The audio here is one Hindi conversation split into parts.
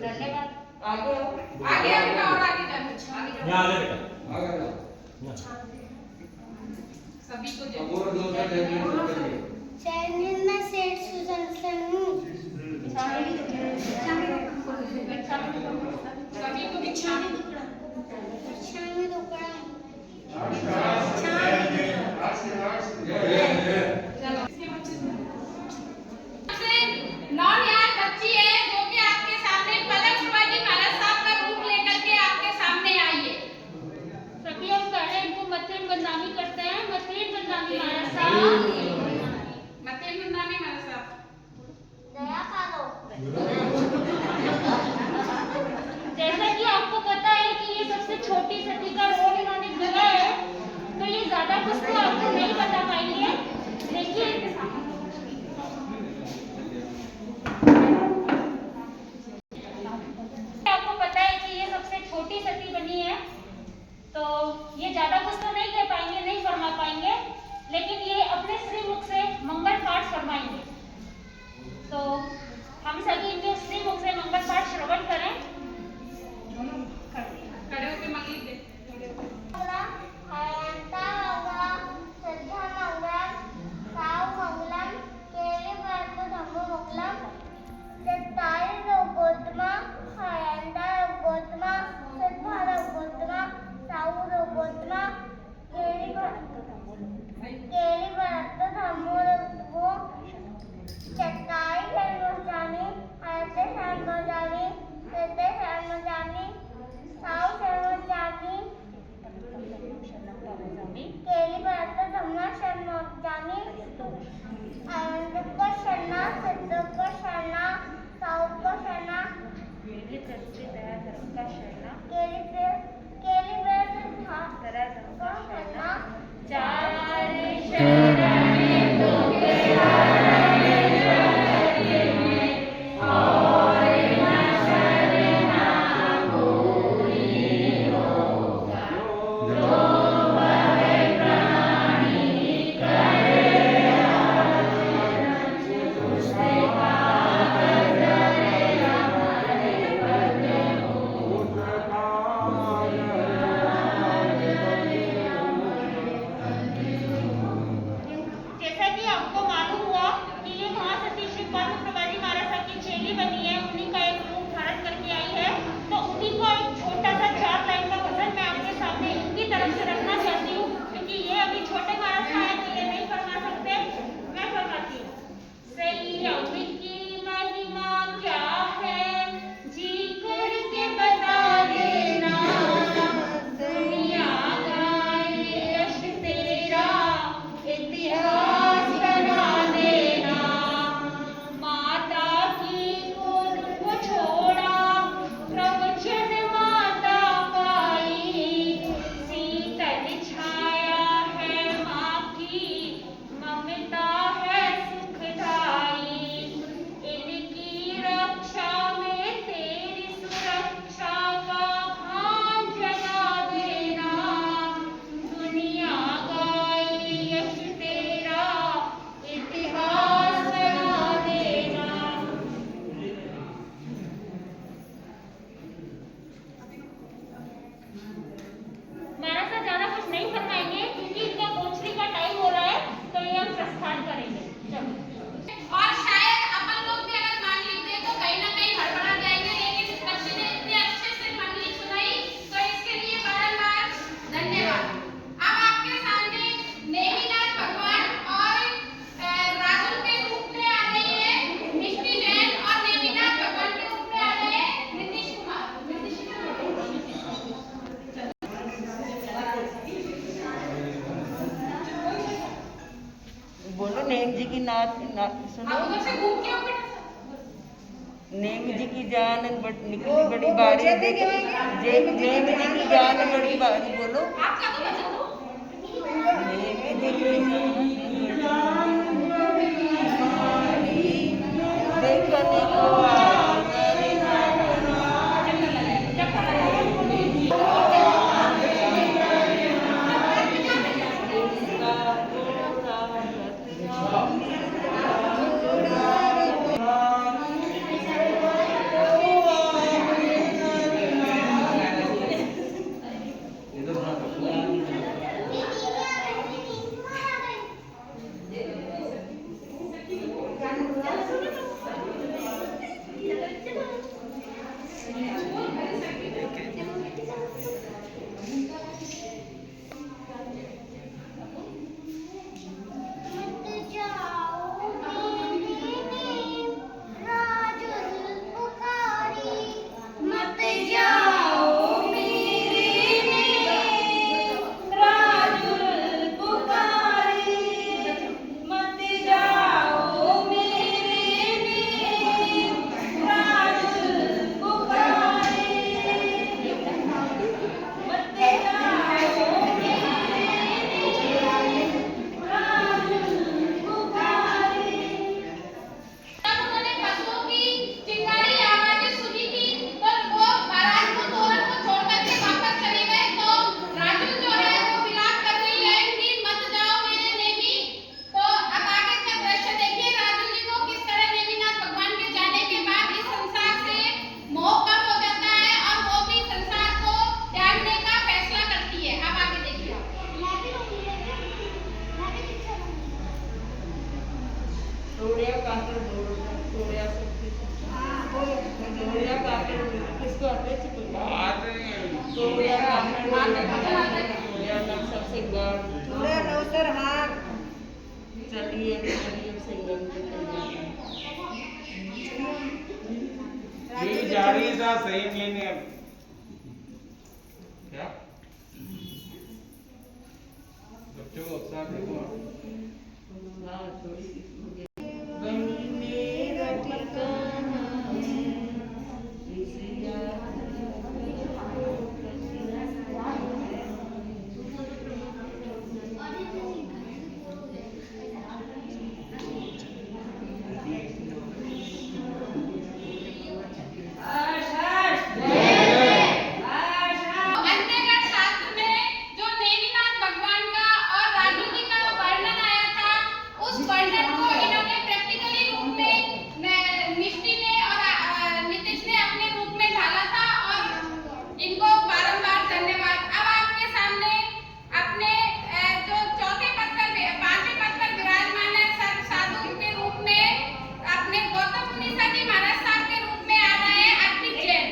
धन्यवाद। आगे आगे आगे और आगे जाना यहाँ आगे बेटा आगे सभी को अब और दो से देखिए चैनल में सेठ सुदर्शन हूँ। सभी को भिक्षा में शामी टुकड़ा नौनिहाल बच्ची है जो कि आपके सामने पलक शिवाजी महाराज साहब का रूप लेकर के आपके सामने आई है। सभी हम पहले इनको मथुर बदनामी करते हैं। मथुर बदनामी महाराज साहब, मतेन बंदामी महाराज साहब दया पालो। जैसा कि आपको पता है कि ये सबसे छोटी सती का रोल इन्होंने किया है, तो ये ज्यादा कुछ तो आपको नहीं बता पाएंगे, लेकिन आपको पता है कि ये सबसे छोटी सती बनी है, तो ये ज्यादा कुछ तो नहीं कह पाएंगे, नहीं फरमा पाएंगे, लेकिन ये अपने श्रीमुख से मंगल पाठ फरमाएंगे। तो हम सभी इनके श्रीमुख से मंगल पाठ श्रवण करें। खड़े होकर मंगली दे हयंता मंगलम श्रद्धा मंगलम साव मंगलम केले वर्त धम्म मंगलम चत्तारि रोगोत्तमा हयंता रोगोत्तमा श्रद्धा रोगोत्तमा साव रोगोत्तमा केले वर्त धम्म रोगो चत्तारि सर्वजामि हयते सर्वजामि हयते सर्वजामि साव सर्वजामि केली वर्त धम्म सर्वजामि आनंद शरणा सत्य शरणा साव शरणा केली वर्त शरणा चार शरण तुके जैसा कि आपको मालूम हुआ कि ये महासती श्री पद्म प्रभाजी महाराज साहब की चेली बनी है, उन्हीं का एक रूप धारण करके आई है, तो उन्हीं को एक छोटा सा 4 लाइन का भजन मैं आपके सामने इनकी तरफ से रखना चाहती हूँ, क्योंकि ये अभी छोटे महाराज का है तो ये नहीं फरमा सकते, मैं फरमाती हूँ। सैया की महिमा क्या है जी करके बता देना, दुनिया गाए यश तेरा इतिहास बना देना। माता की गोद को छोड़ा प्रवचन माता पाई, शीतल छाया है माँ की ममता है सुखदाई। इनकी रक्षा में तेरी सुरक्षा का भान जगा देना, दुनिया गाए यश तेरा इतिहास बना देना। महाराज साहब ज्यादा कुछ नहीं फरमाएंगे क्योंकि इनका गोचरी का टाइम हो रहा है, तो ये हम प्रस्थान करेंगे। चलो। और शायद अपन लोग भी अगर मान लेते तो कहीं ना कहीं हड़बड़ा जाएंगे, लेकिन इस बच्चे ने इतने अच्छे से मंडली सुनाई, तो इसके लिए बारंबार धन्यवाद। अब आपके सामने नेमिनाथ भगवान और राहुल के रूप में आ रही है मिष्टी जैन, और नेमिनाथ भगवान के रूप में आ रहे हैं नीतीश कुमार। बोलो नेम जी की नात सुनो। अब उधर से घूम के आओ बेटा। नेम जी की जान निकली बड़ी बारी देख नेम जी की जान बड़ी बारी बोलो। आपका तो भजन दो। नेम जी की जान बड़ी बारी देखने को कर रहे थे कोई बात नहीं तो यार सबसे गौर थोड़ा नौतर हार चलिए चलिए संयम के ये जा रही था सही लेने अब क्या बच्चों को उत्साह देखो हाँ थोड़ी वही मेरा ठिकाना है इस याद अंत्यगढ़ शास्त्र में जो नेमिनाथ भगवान का और राजू जी का वर्णन आया था, उस वर्णन को इन्होंने प्रैक्टिकली रूप में मिष्टी ने और नीतीश ने अपने रूप में ढाला था और इनको बारंबार धन्यवाद। अब आपके सामने अपने जो चौथे पद पर पांचवें पद पर विराजमान है साधु के रूप में अपने गौतम मुनीसा जी महाराज साहब के रूप में आ रहे हैं अर्पित जैन।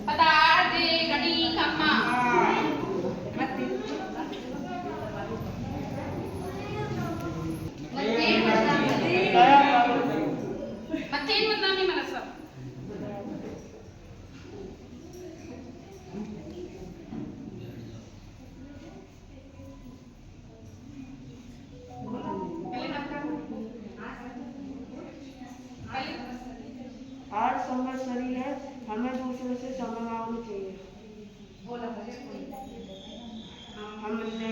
पतार दे गड़ी कम्मा मत्तीन बदनामी मला सब आज संवत्सरी है, हमें दूसरे से समझानी चाहिए। हमने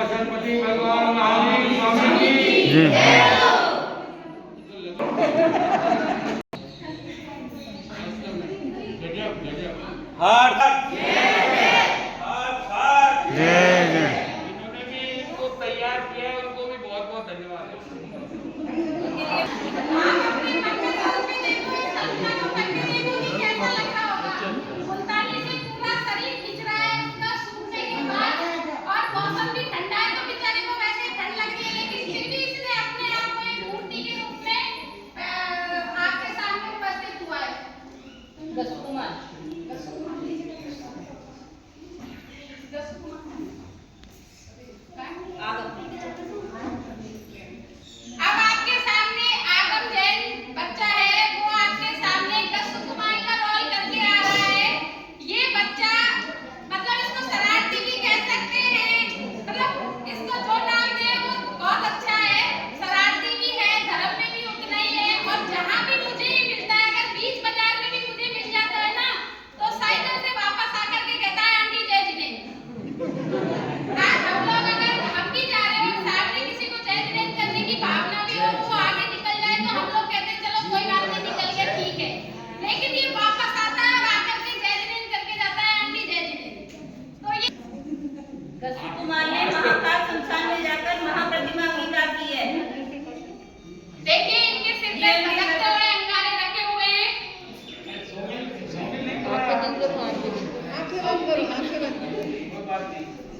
पशुपति भगवान महावीर स्वामी की जी हर जय जय जिन्होंने भी इसको तैयार किया है उनको भी बहुत बहुत धन्यवाद है। आप अपने मन में सोच के देखो, इस संख्या को करके देखो कि कैसा लग रहा होगा। मुल्तानी से पूरा शरीर खिंच रहा है उसका सूखने के बाद, और मौसम भी ठंडा है तो बेचारे को वैसे ही ठंड लग रही है, लेकिन फिर भी इसने अपने आप को एक मूर्ति के रूप में आपके सामने उपस्थित हुआ है। अब आपके सामने आगम जैन बच्चा है, वो आपके सामने गसुकुमार का रोल करके आ रहा है। ये बच्चा मतलब इसको शरारती भी कह सकते हैं, मतलब इसको जो नाम दे वो बहुत अच्छा है। शरारती भी है, धर्म में भी उतना ही है, और जहाँ भी मुझे ये मिलता है, अगर बीच बाजार में भी मुझे मिल जाता है ना, तो साइकिल से वापस आकर के कहता है आंटी जय जिनेंद्र। आज हम लोग अगर हम भी जा रहे हो सामने किसी को जय जिनेंद्र करने की भावना भी हो, वो आगे निकल जाए तो हम लोग कहते हैं चलो कोई बात नहीं, निकल गया ठीक है, लेकिन ये वापस आता है और आकर के जय जिनेंद्र करके जाता है आंटी जय जिनेंद्र। तो ये कुमार ने महाकाल शमशान में जाकर महाप्रतिमा पूजा की है। देखिए इनके सिर पे लटकते हुए अंगारे रखे हुए हैं।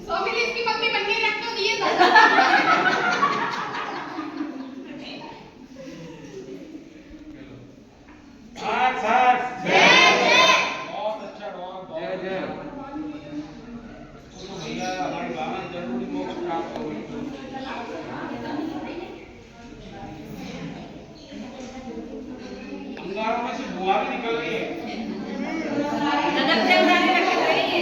सोमिल इसकी पत्नी बन गई, रख तो दिए था। बहुत अच्छा बहुत जय जय। तो भैया हमारी बाबा जरूरी मोक्ष प्राप्त हो गई। अंगारों में से धुआं भी निकल रही है। गजब से अंगारे रखे हुए हैं ये।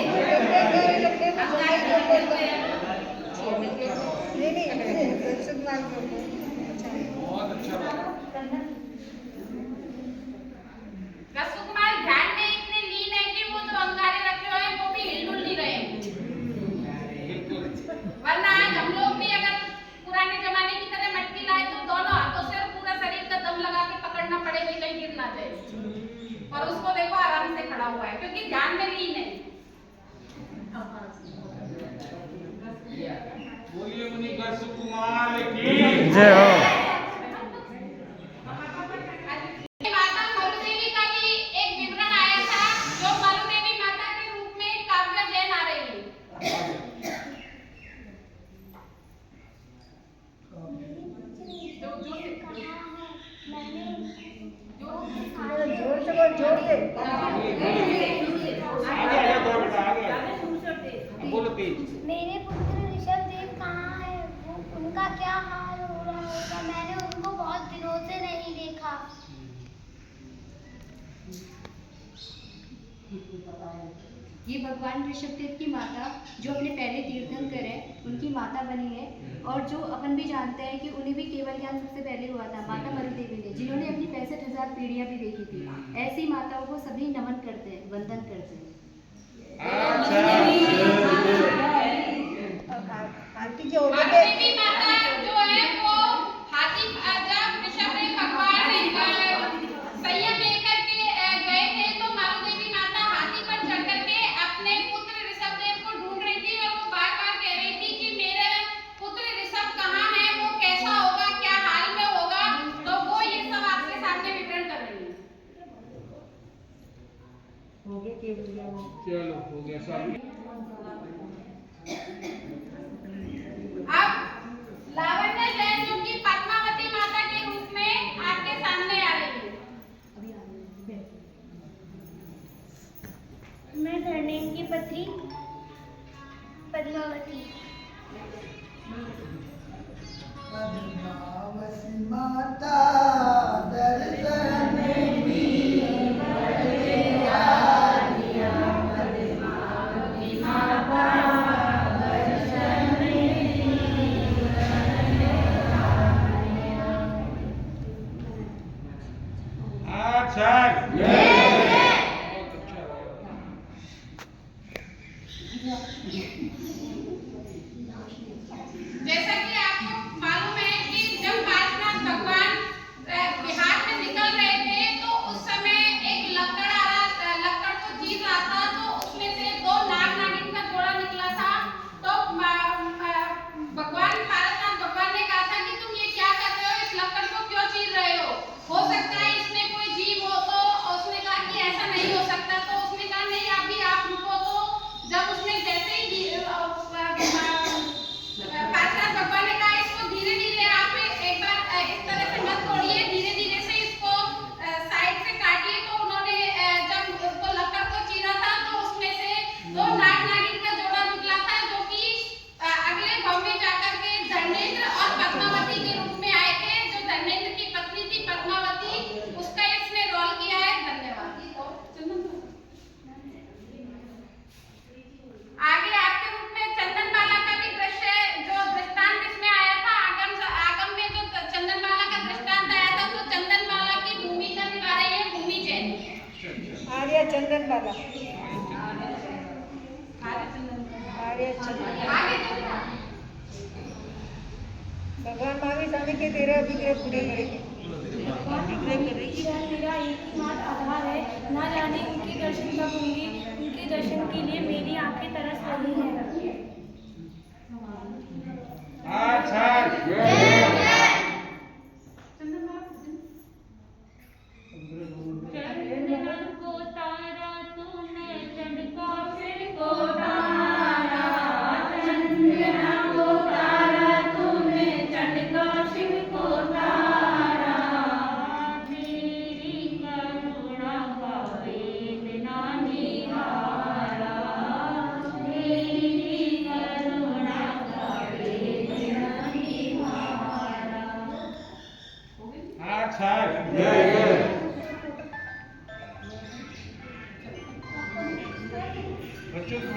बहुत अच्छा। गसुकुमार ध्यान में इतने लीन है कि वो जो अंगारे रखे हुए हैं वो भी हिल नहीं रहे, वरना आज हम लोग भी अगर पुराने जमाने की तरह मटकी लाए तो दोनों हाथों से और पूरा शरीर का दम लगा के पकड़ना पड़ेगा, कहीं गिर ना जाए। और उसको देखो आराम से खड़ा हुआ है क्योंकि ध्यान में लीन है। बोलिए मुनि गसुकुमार की जय हो। माता मरुदेवी का भी एक विवरण आया था, जो मरुदेवी माता के रूप में काव्य जैन आ रही है। बोलो तेज। मेरे पुत्र ऋषभ देव कहाँ है? उनका क्या हाल हो रहा होगा? मैंने उनको बहुत दिनों से नहीं देखा। ये भगवान ऋषभदेव की माता जो अपने पहले तीर्थंकर है उनकी माता बनी है, और जो अपन भी जानते हैं कि उन्हें भी केवल ज्ञान सबसे पहले हुआ था माता मरुदेवी ने, जिन्होंने अपनी 65,000 पीढ़ियां भी देखी थी। ऐसी माताओं को सभी नमन करते हैं, वंदन करते हैं। मरुदेवी माता जो है वो हाथी जब ऋषभदेव भगवान संयम लेकर के गए थे तो मरुदेवी माता हाथी पर चढ़ करके अपने पुत्र ऋषभदेव को ढूंढ रही थी, और वो बार बार कह रही थी कि मेरे पुत्र ऋषभ कहाँ है, वो कैसा होगा, क्या हाल में होगा। तो वो ये सब आपके सामने विवरण कर रही है। चलो हो गया सब। अब लावण्य जैन जो कि पद्मावती माता के रूप में आपके सामने आ रही है। मैं धर्मेंद्र की पत्नी पद्मावती। माता दर्शन आर्य चंदन वाला आर्य चंदन भगवान महावीर स्वामी के 13 विग्रह पूरे करेंगे। मेरा एक ही मात्र आधार है, ना जाने उनके दर्शन कब होंगे। उनके दर्शन के लिए मेरी आंखें तरस रही हैं। चंद्रन को तारा तूने चंद्रमा फिर को तारा, चंद्रन को तारा तूने चंद्रमा फिर को तारा, तेरी करुणा का वेद ना निहारा, तेरी करुणा का वेद ना निहारा। बच्चों को